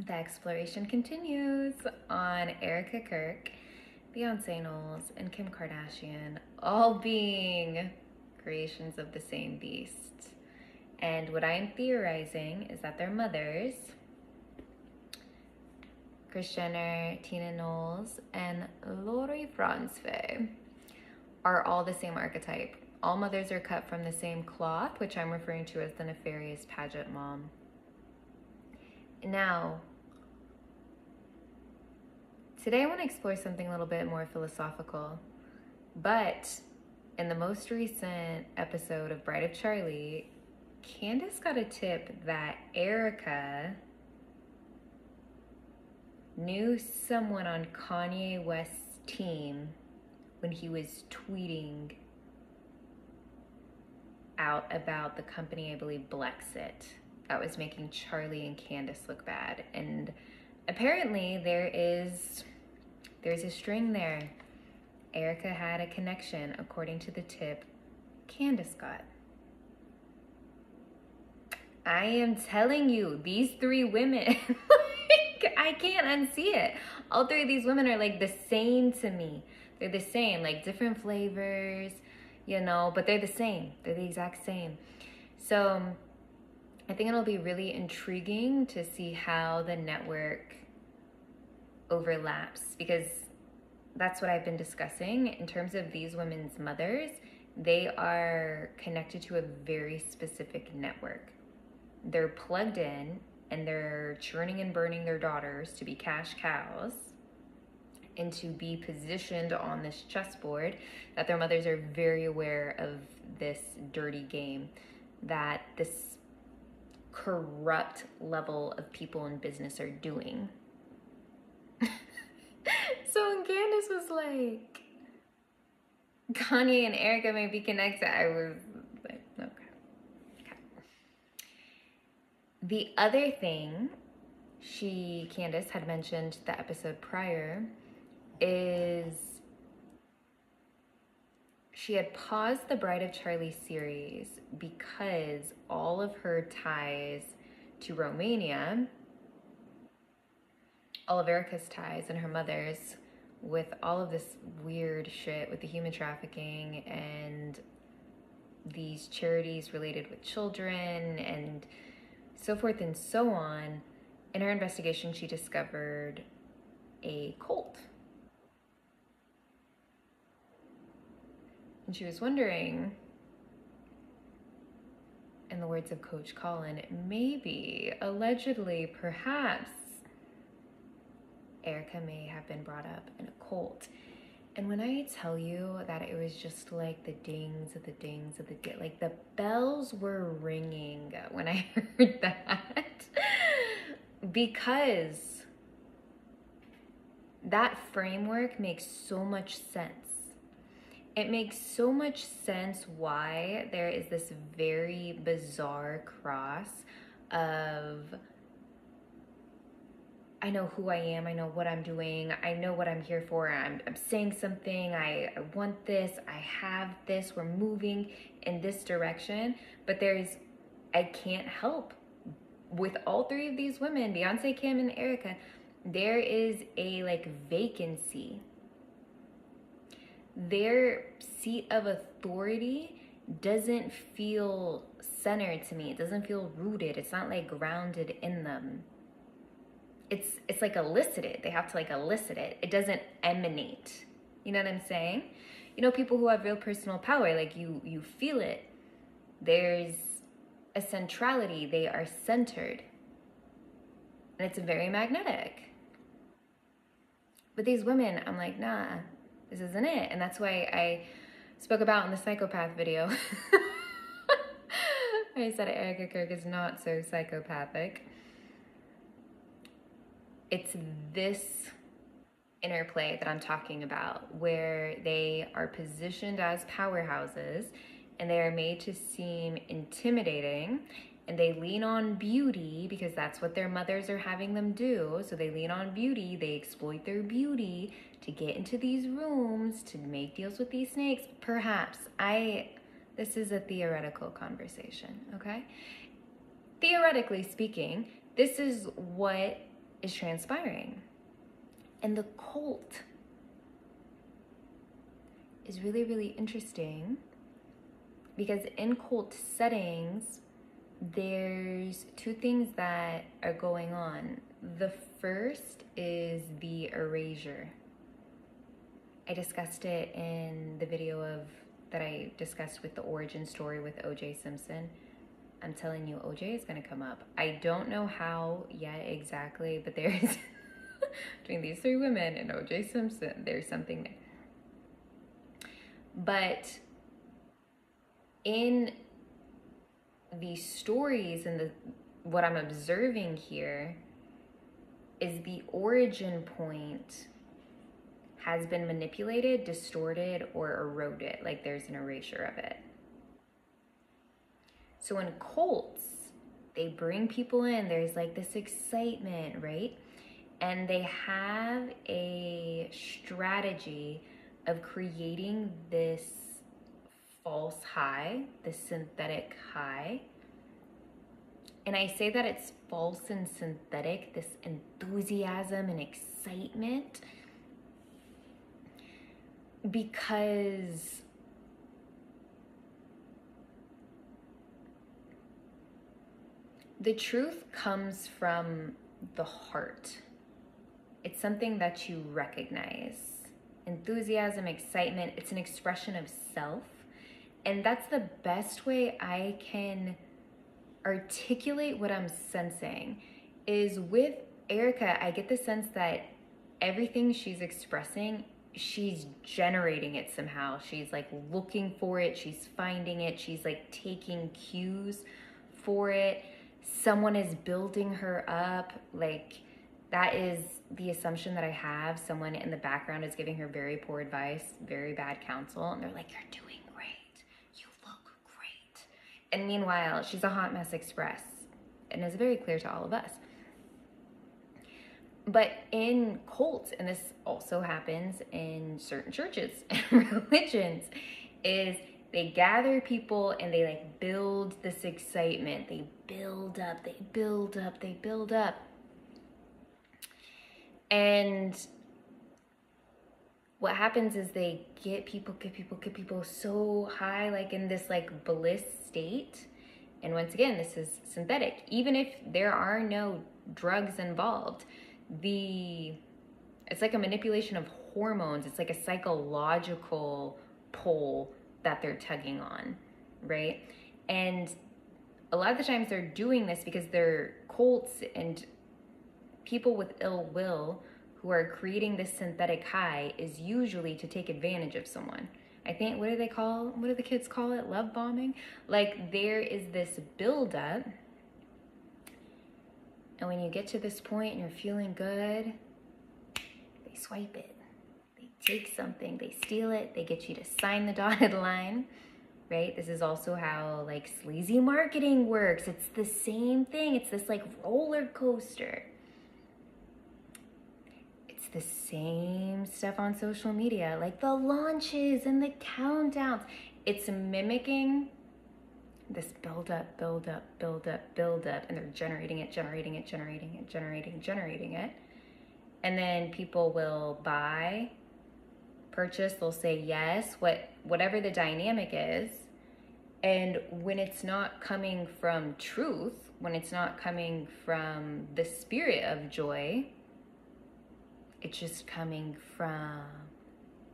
The exploration continues on Erika Kirk, Beyonce Knowles, and Kim Kardashian, all being creations of the same beast. And what I am theorizing is that their mothers, Kris Jenner, Tina Knowles, and Lori Franzwe, are all the same archetype. All mothers are cut from the same cloth, which I'm referring to as the nefarious pageant mom. Now, today I want to explore something a little bit more philosophical, but in the most recent episode of Bride of Charlie, Candace got a tip that Erika knew someone on Kanye West's team when he was tweeting out about the company, I believe Blexit, that was making Charlie and Candace look bad. And apparently there's a string there. Erika had a connection, according to the tip Candace got. I am telling you, these three women, I can't unsee it. All three of these women are like the same to me. They're the same, like different flavors, but they're the same. They're the exact same. So I think it'll be really intriguing to see how the network overlaps, because that's what I've been discussing. In terms of these women's mothers, they are connected to a very specific network. They're plugged in and they're churning and burning their daughters to be cash cows and to be positioned on this chessboard, that their mothers are very aware of this dirty game, that this corrupt level of people in business are doing. So when Candace was like, Kanye and Erika may be connected, I was like, okay. The other thing Candace had mentioned the episode prior is she had paused the Bride of Charlie series because all of her ties to Romania, all of Erika's ties and her mother's, with all of this weird shit with the human trafficking and these charities related with children and so forth and so on, in her investigation she discovered a cult. And she was wondering, in the words of Coach Colin, maybe, allegedly, perhaps, Erika may have been brought up in a cult. And when I tell you that it was just like the dings of the dings of the like the bells were ringing when I heard that, because that framework makes so much sense. It makes so much sense why there is this very bizarre cross of, I know who I am, I know what I'm doing, I know what I'm here for, I'm saying something, I want this, I have this, we're moving in this direction. But I can't help, with all three of these women, Beyonce, Kim, and Erika, there is a vacancy. Their seat of authority doesn't feel centered to me. It doesn't feel rooted. It's not grounded in them. It's like elicited. They have to elicit it. It doesn't emanate. You know what I'm saying? People who have real personal power, you feel it. There's a centrality. They are centered. And it's very magnetic. But these women, I'm like, nah, this isn't it. And that's why I spoke about in the psychopath video. I said Erika Kirk is not so psychopathic. It's this interplay that I'm talking about, where they are positioned as powerhouses and they are made to seem intimidating, and they lean on beauty because that's what their mothers are having them do. So they lean on beauty, they exploit their beauty to get into these rooms, to make deals with these snakes. Perhaps. This is a theoretical conversation, okay? Theoretically speaking, this is what is transpiring. And the cult is really, really interesting because in cult settings, there's two things that are going on. The first is the erasure. I discussed it in the video that I discussed with the origin story with O.J. Simpson. I'm telling you, OJ is going to come up. I don't know how yet exactly, but there's, between these three women and O.J. Simpson, there's something there. But in the stories and what I'm observing here is the origin point has been manipulated, distorted, or eroded. Like there's an erasure of it. So in cults, they bring people in, there's like this excitement, right? And they have a strategy of creating this false high, this synthetic high. And I say that it's false and synthetic, this enthusiasm and excitement, because the truth comes from the heart. It's something that you recognize. Enthusiasm, excitement, it's an expression of self. And that's the best way I can articulate what I'm sensing is with Erika, I get the sense that everything she's expressing, she's generating it somehow. She's like looking for it. She's finding it. She's like taking cues for it. Someone is building her up. Like that is the assumption that I have. Someone in the background is giving her very poor advice, very bad counsel. And they're like, you're doing great. You look great. And meanwhile, she's a hot mess express and is very clear to all of us. But in cults, and this also happens in certain churches and religions, is they gather people and they like build this excitement. They build up, they build up, they build up. And what happens is they get people so high, like in this like bliss state. And once again, this is synthetic. Even if there are no drugs involved, it's like a manipulation of hormones. It's like a psychological pull that they're tugging on, right? And a lot of the times they're doing this because they're cults and people with ill will who are creating this synthetic high is usually to take advantage of someone. I think, what do the kids call it? Love bombing? Like there is this buildup. And when you get to this point and you're feeling good, they swipe it. They take something, they steal it, they get you to sign the dotted line, right? This is also how like sleazy marketing works. It's the same thing. It's this like roller coaster. It's the same stuff on social media, like the launches and the countdowns. It's mimicking this build up, and they're generating it. And then people will buy, purchase, they'll say yes, whatever the dynamic is. And when it's not coming from truth, when it's not coming from the spirit of joy, it's just coming from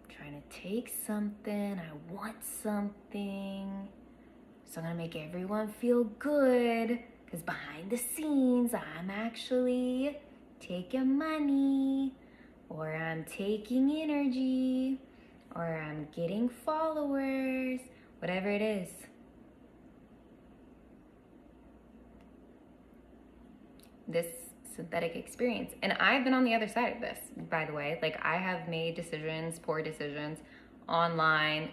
trying to take something, I want something. So I'm gonna make everyone feel good because behind the scenes, I'm actually taking money, or I'm taking energy, or I'm getting followers, whatever it is. This synthetic experience. And I've been on the other side of this, by the way. Like I have made decisions, poor decisions, online,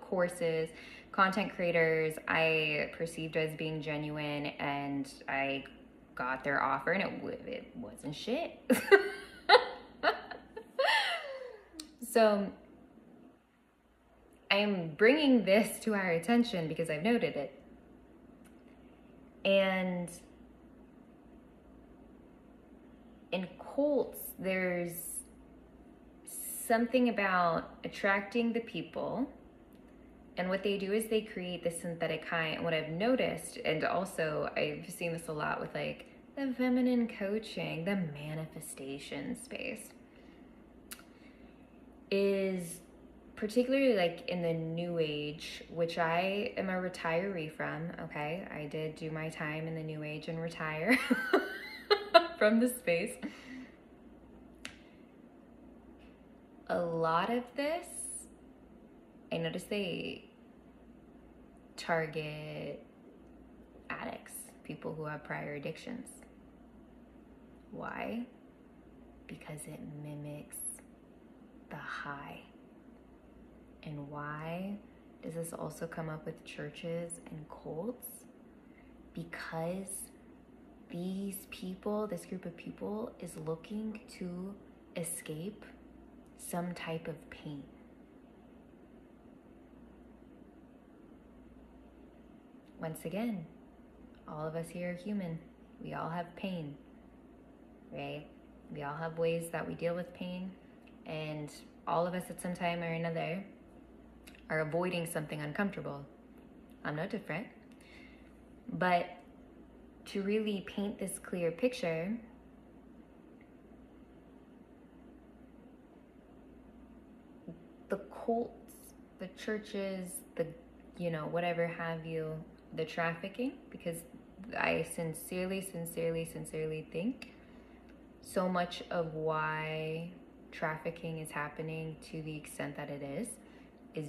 courses, content creators I perceived as being genuine, and I got their offer and it wasn't shit. So I'm bringing this to our attention because I've noted it. And cults, there's something about attracting the people, and what they do is they create this synthetic high. And what I've noticed, and also I've seen this a lot with like the feminine coaching, the manifestation space, is particularly like in the new age, which I am a retiree from. Okay, I did do my time in the new age and retire from the space. A lot of this, I notice they target addicts, people who have prior addictions. Why? Because it mimics the high. And why does this also come up with churches and cults? Because these people, this group of people, is looking to escape some type of pain. Once again, all of us here are human. We all have pain, right? We all have ways that we deal with pain, and all of us at some time or another are avoiding something uncomfortable. I'm no different. But to really paint this clear picture, the cults, the churches, the, whatever have you, the trafficking, because I sincerely think so much of why trafficking is happening to the extent that it is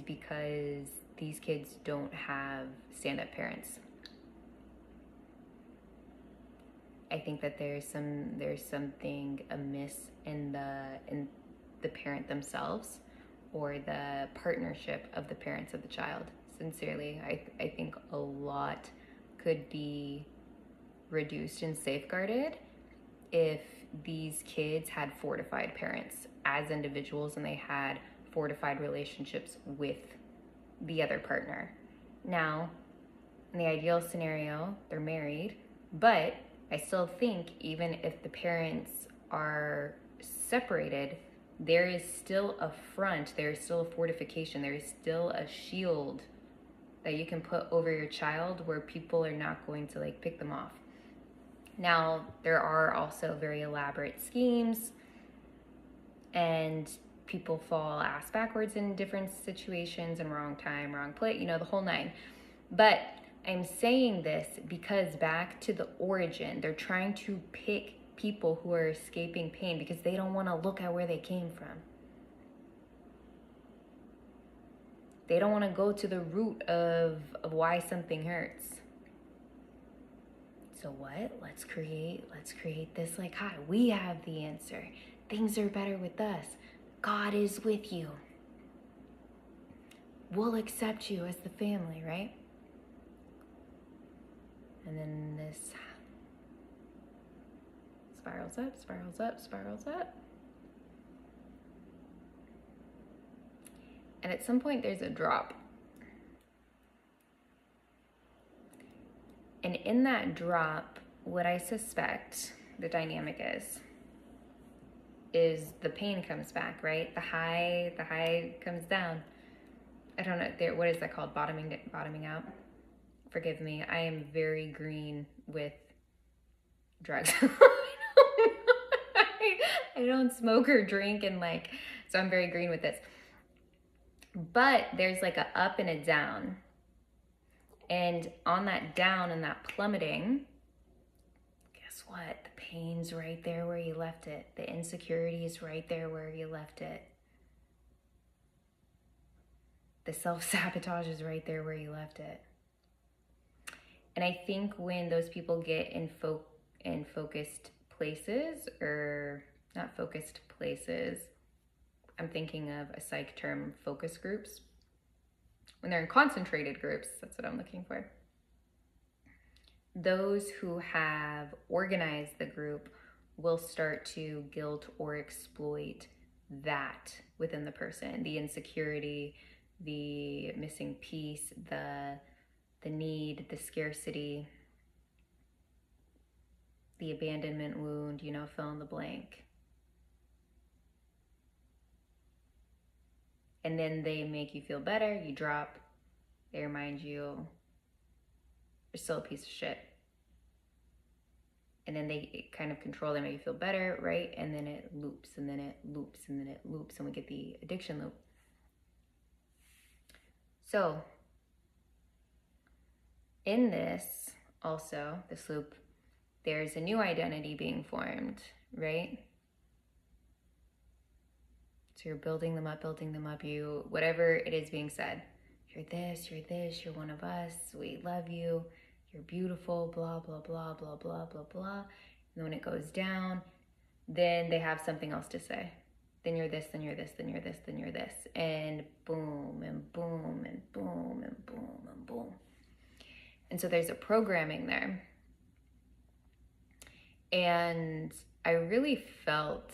because these kids don't have stand-up parents. I think that there's something amiss in the parent themselves, or the partnership of the parents of the child. Sincerely, I think a lot could be reduced and safeguarded if these kids had fortified parents as individuals and they had fortified relationships with the other partner. Now, in the ideal scenario, they're married, but I still think even if the parents are separated, there is still a front, there is still a fortification, there is still a shield that you can put over your child where people are not going to like pick them off. Now, there are also very elaborate schemes, and people fall ass backwards in different situations, and wrong time, wrong place, the whole nine. But I'm saying this because back to the origin, they're trying to pick people who are escaping pain because they don't want to look at where they came from. They don't want to go to the root of why something hurts. So what? Let's create this like, hi, we have the answer. Things are better with us. God is with you. We'll accept you as the family, right? And then this spirals up, spirals up, spirals up. And at some point there's a drop. And in that drop, what I suspect the dynamic is the pain comes back, right? The high comes down. I don't know, what is that called? Bottoming out? Forgive me, I am very green with drugs. I don't smoke or drink, and so I'm very green with this. But there's like a up and a down. And on that down and that plummeting, guess what? The pain's right there where you left it. The insecurity is right there where you left it. The self-sabotage is right there where you left it. And I think when those people get in focused places, or not focused places, I'm thinking of a psych term, focus groups. When they're in concentrated groups, that's what I'm looking for. Those who have organized the group will start to guilt or exploit that within the person, the insecurity, the missing piece, the need, the scarcity, the abandonment wound, fill in the blank. and then they make you feel better, you drop, they remind you you're still a piece of shit. And then they kind of control, they make you feel better, right? And then it loops, and then it loops, and then it loops, and we get the addiction loop. So in this also, this loop, there's a new identity being formed, right? So you're building them up, you, whatever it is being said. You're this, you're one of us, we love you, you're beautiful, blah, blah, blah, blah, blah, blah, blah. And then when it goes down, then they have something else to say. Then you're this, then you're this, then you're this, then you're this. And boom, and boom, and boom, and boom, and boom. And so there's a programming there. And I really felt,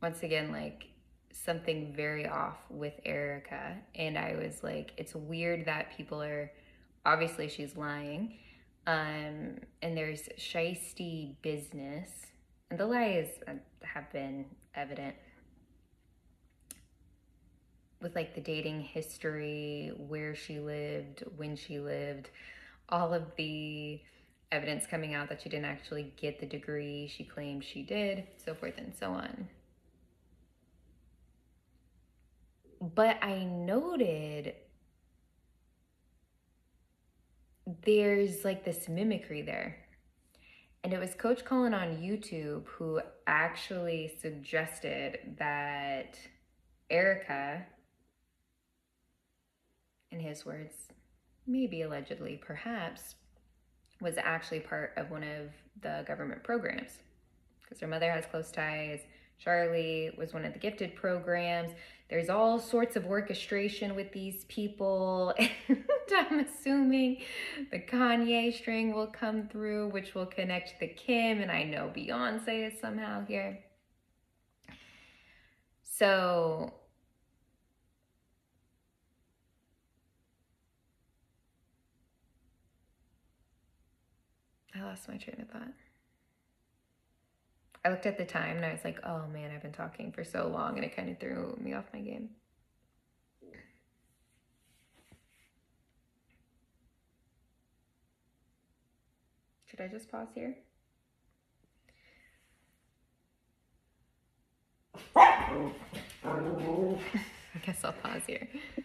once again, like something very off with Erika. And I was like, it's weird that people are, obviously she's lying. And there's shiesty business. And the lies have been evident with like the dating history, where she lived, when she lived, all of the evidence coming out that she didn't actually get the degree she claimed she did, so forth and so on. But I noted there's like this mimicry there. And it was Coach Colin on YouTube who actually suggested that Erika, in his words, maybe allegedly, perhaps, was actually part of one of the government programs because her mother has close ties. Charlie was one of the gifted programs. There's all sorts of orchestration with these people. And I'm assuming the Kanye string will come through, which will connect the Kim. And I know Beyonce is somehow here. So I lost my train of thought. I looked at the time and I was like, oh man, I've been talking for so long, and it kind of threw me off my game. Should I just pause here? I guess I'll pause here.